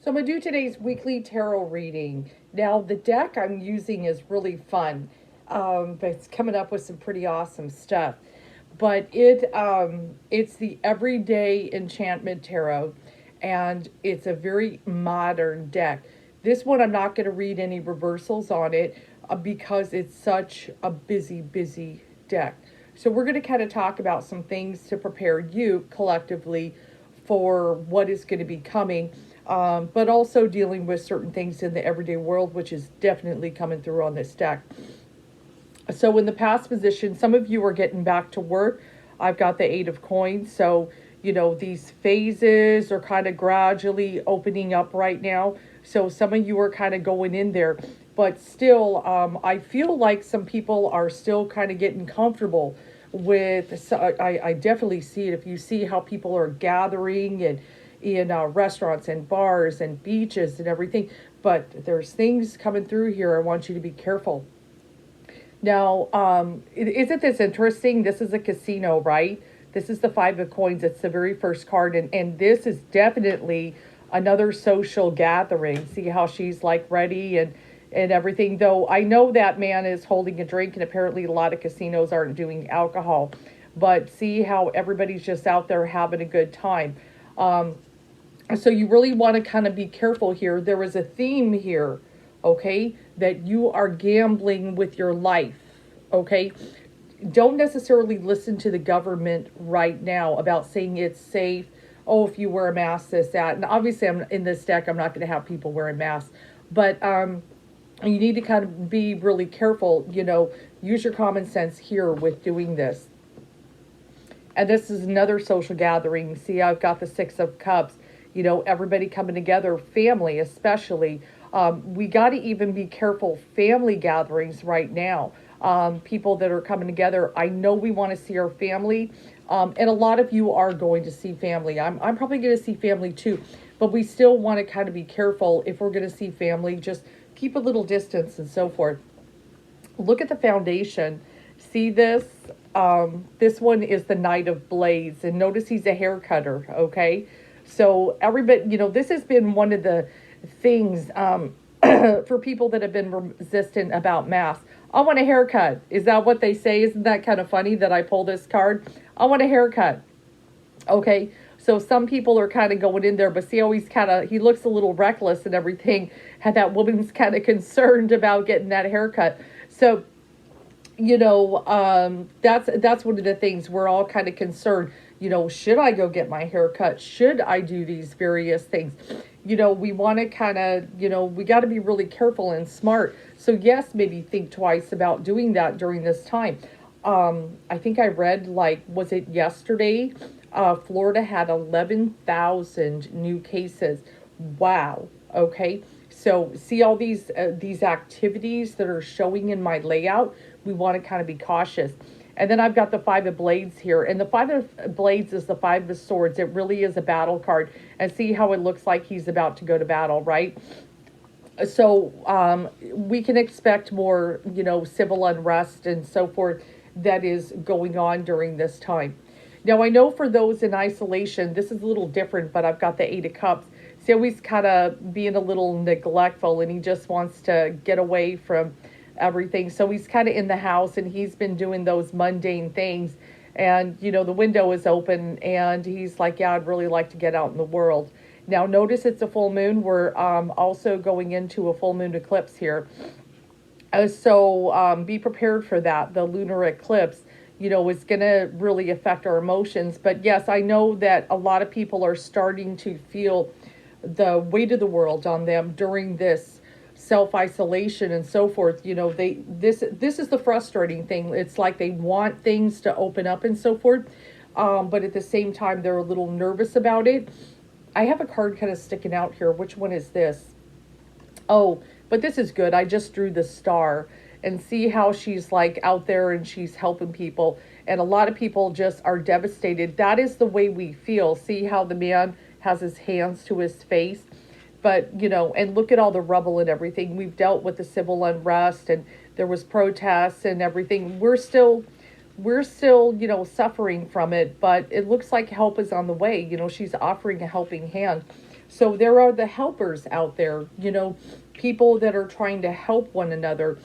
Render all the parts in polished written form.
So I'm going to do today's weekly tarot reading. Now, the deck I'm using is really fun. But it's coming up with some pretty awesome stuff. But it's the Everyday Enchantment Tarot, and it's a very modern deck. This one, I'm not going to read any reversals on it because it's such a busy deck. So we're going to kind of talk about some things to prepare you collectively for what is going to be coming, but also dealing with certain things in the everyday world, which is definitely coming through on this deck. So in the past position, some of you are getting back to work. I've got the Eight of Coins. So, these phases are kind of gradually opening up right now. So some of you are kind of going in there. But still, I feel like some people are still kind of getting comfortable with, so I definitely see it. If you see how people are gathering and in restaurants and bars and beaches and everything. But there's things coming through here. I want you to be careful. Now, isn't this interesting? This is a casino, right? This is the Five of Coins. It's the very first card. And this is definitely another social gathering. See how she's like ready and everything. Though I know that man is holding a drink, and apparently a lot of casinos aren't doing alcohol. But see how everybody's just out there having a good time. So you really want to kind of be careful here. There is a theme here, okay, that you are gambling with your life, okay? Don't necessarily listen to the government right now about saying it's safe. Oh, if you wear a mask, this, that. And obviously, I'm in this deck, I'm not going to have people wearing masks. But you need to kind of be really careful, use your common sense here with doing this. And this is another social gathering. See, I've got the Six of Cups. Everybody coming together, family especially. We got to even be careful, family gatherings right now. People that are coming together. I know we want to see our family. And a lot of you are going to see family. I'm probably going to see family too. But we still want to kind of be careful if we're going to see family. Just keep a little distance and so forth. Look at the foundation. See this? This one is the Knight of Blades. And notice he's a hair cutter, okay? So everybody, this has been one of the things for people that have been resistant about masks. I want a haircut. Is that what they say? Isn't that kind of funny that I pull this card? I want a haircut. Okay, so some people are kind of going in there, but see how he looks a little reckless and everything. And that woman's kind of concerned about getting that haircut. So, that's one of the things we're all kind of concerned. Should I go get my hair cut? Should I do these various things? We want to kind of, we got to be really careful and smart. So yes, maybe think twice about doing that during this time. I think I read, was it yesterday? Florida had 11,000 new cases. Wow. Okay. So see all these activities that are showing in my layout. We want to kind of be cautious. And then I've got the Five of Blades here. And the Five of Blades is the Five of Swords. It really is a battle card. And see how it looks like he's about to go to battle, right? So we can expect more, civil unrest and so forth that is going on during this time. Now, I know for those in isolation, this is a little different, but I've got the Eight of Cups. See how he's kind of being a little neglectful, and he just wants to get away from everything. So he's kind of in the house, and he's been doing those mundane things. And, the window is open, and he's like, yeah, I'd really like to get out in the world. Now, notice it's a full moon. We're also going into a full moon eclipse here. So be prepared for that. The lunar eclipse, is going to really affect our emotions. But yes, I know that a lot of people are starting to feel the weight of the world on them during this self-isolation and so forth. This is the frustrating thing. It's like they want things to open up and so forth, but at the same time they're a little nervous about it. I have a card kind of sticking out here. Which one is this? Oh, but this is good. I just drew the Star, and see how she's like out there and she's helping people, and a lot of people just are devastated. That is the way we feel. See how the man has his hands to his face. But, and look at all the rubble and everything. We've dealt with the civil unrest, and there was protests and everything. We're still, suffering from it, but it looks like help is on the way. She's offering a helping hand. So there are the helpers out there, people that are trying to help one another.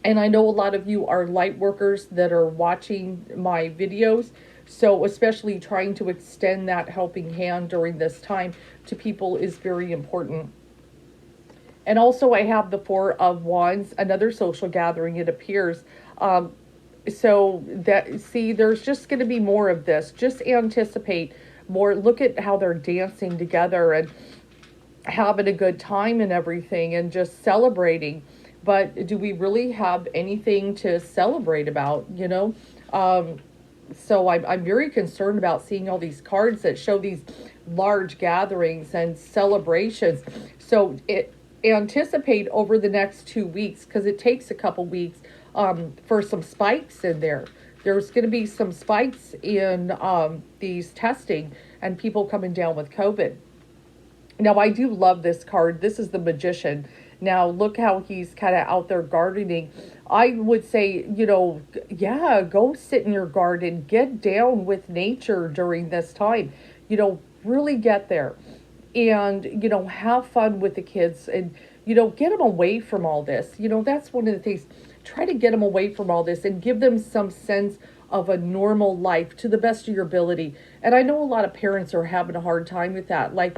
And I know a lot of you are light workers that are watching my videos. So especially trying to extend that helping hand during this time to people is very important. And also I have the Four of Wands, another social gathering, it appears. So that, see, there's just going to be more of this. Just anticipate more. Look at how they're dancing together and having a good time and everything and just celebrating. But do we really have anything to celebrate about, so I'm very concerned about seeing all these cards that show these large gatherings and celebrations. So anticipate over the next 2 weeks, because it takes a couple weeks, for some spikes in there. There's going to be some spikes in these testing and people coming down with COVID. Now, I do love this card. This is the Magician. Now, look how he's kind of out there gardening. I would say, yeah, go sit in your garden. Get down with nature during this time. Really get there. And, have fun with the kids. And, get them away from all this. That's one of the things. Try to get them away from all this and give them some sense of a normal life to the best of your ability. And I know a lot of parents are having a hard time with that. Like,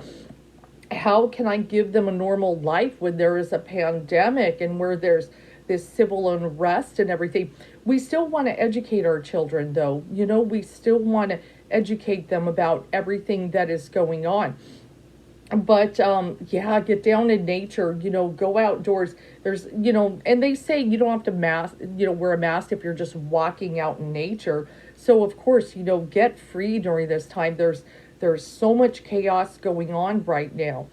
how can I give them a normal life when there is a pandemic and where there's this civil unrest and everything? We still want to educate our children, though. We still want to educate them about everything that is going on. But yeah, get down in nature, go outdoors. There's, and they say you don't have to wear a mask if you're just walking out in nature. So of course, get free during this time. There's so much chaos going on right now.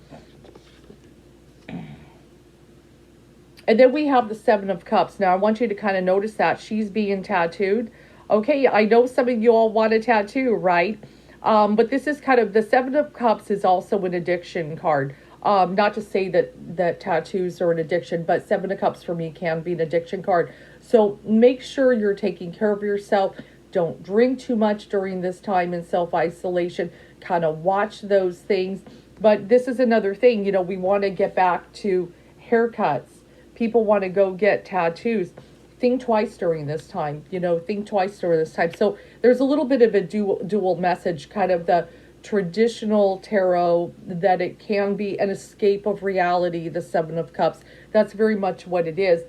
And then we have the Seven of Cups. Now I want you to kind of notice that she's being tattooed. Okay, I know some of you all want a tattoo, right? But this is kind of, the Seven of Cups is also an addiction card. Not to say that tattoos are an addiction, but Seven of Cups for me can be an addiction card. So make sure you're taking care of yourself. Don't drink too much during this time in self-isolation. Kind of watch those things. But this is another thing, we want to get back to haircuts. People want to go get tattoos. Think twice during this time, think twice during this time. So there's a little bit of a dual message, kind of the traditional tarot, that it can be an escape of reality, the Seven of Cups. That's very much what it is.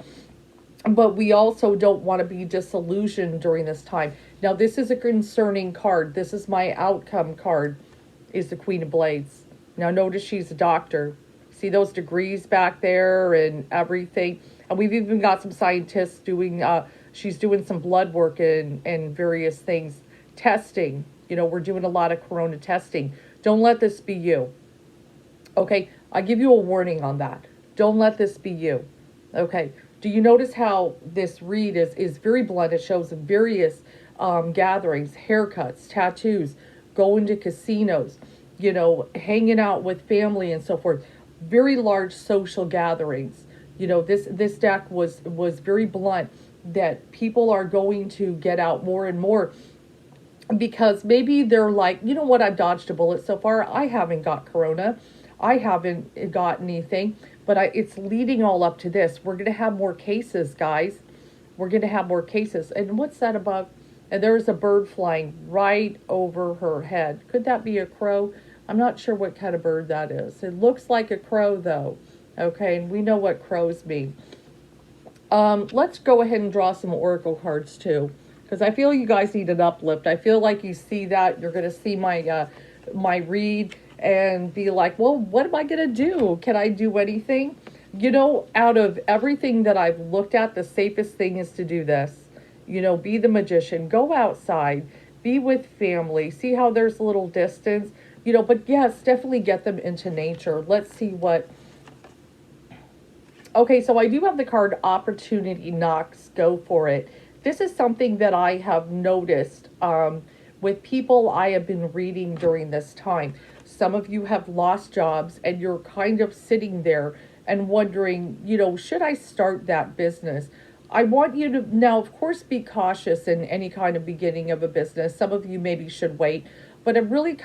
But we also don't want to be disillusioned during this time. Now, this is a concerning card. This is my outcome card, is the Queen of Blades. Now, notice she's a doctor. See those degrees back there and everything? And we've even got some scientists doing, she's doing some blood work and various things. Testing. We're doing a lot of corona testing. Don't let this be you. Okay? I give you a warning on that. Don't let this be you. Okay? Do you notice how this read is very blunt? It shows various gatherings, haircuts, tattoos, going to casinos, hanging out with family and so forth. Very large social gatherings. This deck was very blunt, that people are going to get out more and more, because maybe they're like, what, I've dodged a bullet so far. I haven't got corona. I haven't got anything, but it's leading all up to this. We're going to have more cases, guys. We're going to have more cases. And what's that above? And there's a bird flying right over her head. Could that be a crow? I'm not sure what kind of bird that is. It looks like a crow, though. Okay, and we know what crows mean. Let's go ahead and draw some oracle cards, too, because I feel you guys need an uplift. I feel like you see that. You're going to see my read and be like, well, what am I going to do? Can I do anything? Out of everything that I've looked at, the safest thing is to do this. Be the magician. Go outside. Be with family. See how there's a little distance. But yes, definitely get them into nature. Let's see what... Okay, so I do have the card Opportunity Knocks. Go for it. This is something that I have noticed with people I have been reading during this time. Some of you have lost jobs and you're kind of sitting there and wondering, should I start that business? I want you to now, of course, be cautious in any kind of beginning of a business. Some of you maybe should wait, but it really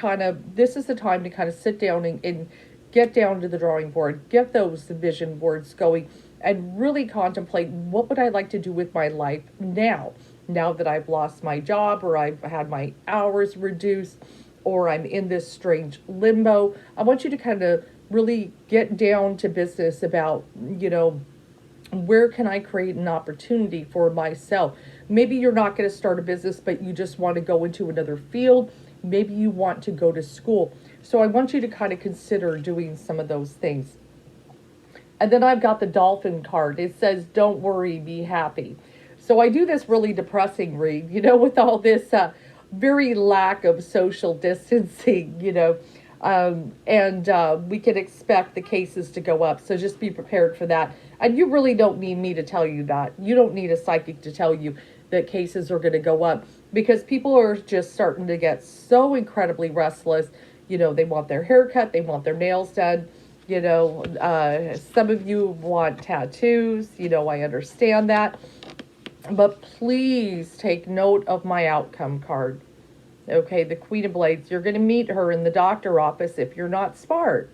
this is the time to kind of sit down and get down to the drawing board, get those vision boards going, and really contemplate, what would I like to do with my life now that I've lost my job, or I've had my hours reduced, or I'm in this strange limbo. I want you to kind of really get down to business about, where can I create an opportunity for myself? Maybe you're not going to start a business, but you just want to go into another field. Maybe you want to go to school. So I want you to kind of consider doing some of those things. And then I've got the dolphin card. It says, don't worry, be happy. So I do this really depressing read, with all this very lack of social distancing, and we can expect the cases to go up. So just be prepared for that. And you really don't need me to tell you that. You don't need a psychic to tell you that cases are going to go up, because people are just starting to get so incredibly restless. They want their hair cut, they want their nails done. Some of you want tattoos. I understand that. But please take note of my outcome card. Okay, the Queen of Blades. You're going to meet her in the doctor office if you're not smart.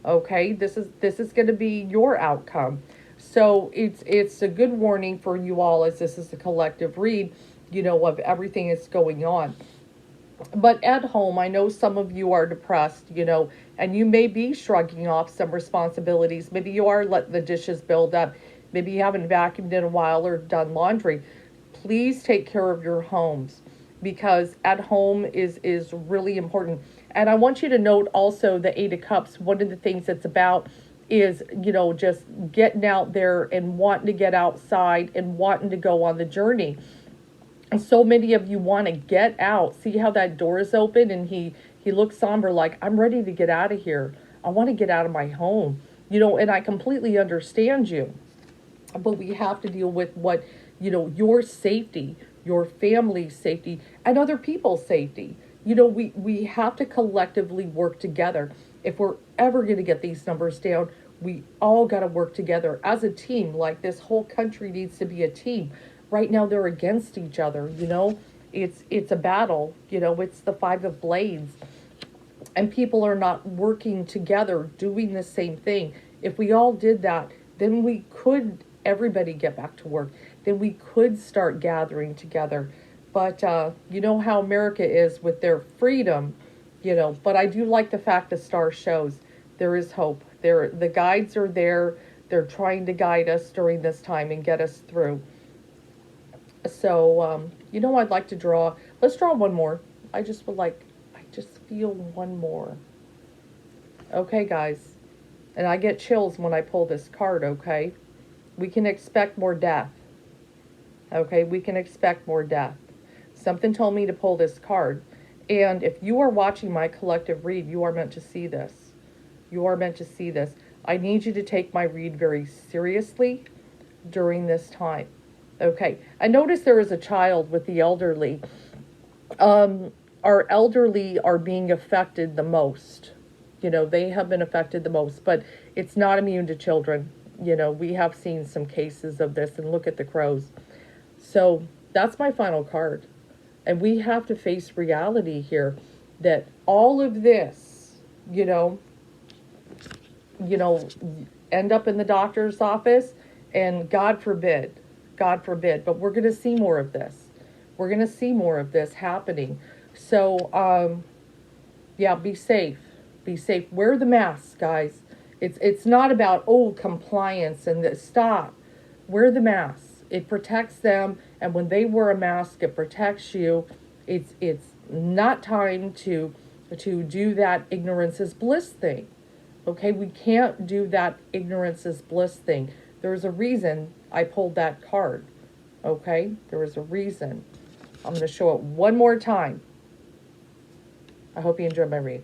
Okay, this is going to be your outcome. So it's a good warning for you all, as this is a collective read, of everything that's going on. But at home, I know some of you are depressed, and you may be shrugging off some responsibilities. Maybe you are letting the dishes build up. Maybe you haven't vacuumed in a while or done laundry. Please take care of your homes, because at home is really important. And I want you to note also the Eight of Cups. One of the things it's about is, just getting out there and wanting to get outside and wanting to go on the journey. And so many of you want to get out. See how that door is open, and he looks somber, like, I'm ready to get out of here. I want to get out of my home. And I completely understand you. But we have to deal with what, your safety, your family's safety, and other people's safety. We have to collectively work together. If we're ever going to get these numbers down, we all got to work together as a team. Like, this whole country needs to be a team. Right now, they're against each other, It's a battle, it's the Five of Blades. And people are not working together, doing the same thing. If we all did that, then everybody get back to work. Then we could start gathering together. But you know how America is with their freedom, But I do like the fact the star shows there is hope. The guides are there. They're trying to guide us during this time and get us through. So, I'd like to draw. Let's draw one more. I just feel one more. Okay, guys. And I get chills when I pull this card, okay? We can expect more death. Okay, we can expect more death. Something told me to pull this card. And if you are watching my collective read, you are meant to see this. You are meant to see this. I need you to take my read very seriously during this time. Okay, I noticed there is a child with the elderly. Our elderly are being affected the most. They have been affected the most, but it's not immune to children. We have seen some cases of this, and look at the crows. So that's my final card. And we have to face reality here that all of this, end up in the doctor's office, and God forbid, but we're going to see more of this. We're going to see more of this happening. So, be safe. Be safe. Wear the mask, guys. It's not about, compliance and this. Stop. Wear the mask. It protects them. And when they wear a mask, it protects you. It's not time to do that ignorance is bliss thing. Okay, we can't do that ignorance is bliss thing. There's a reason I pulled that card. Okay, there is a reason. I'm going to show it one more time. I hope you enjoyed my read.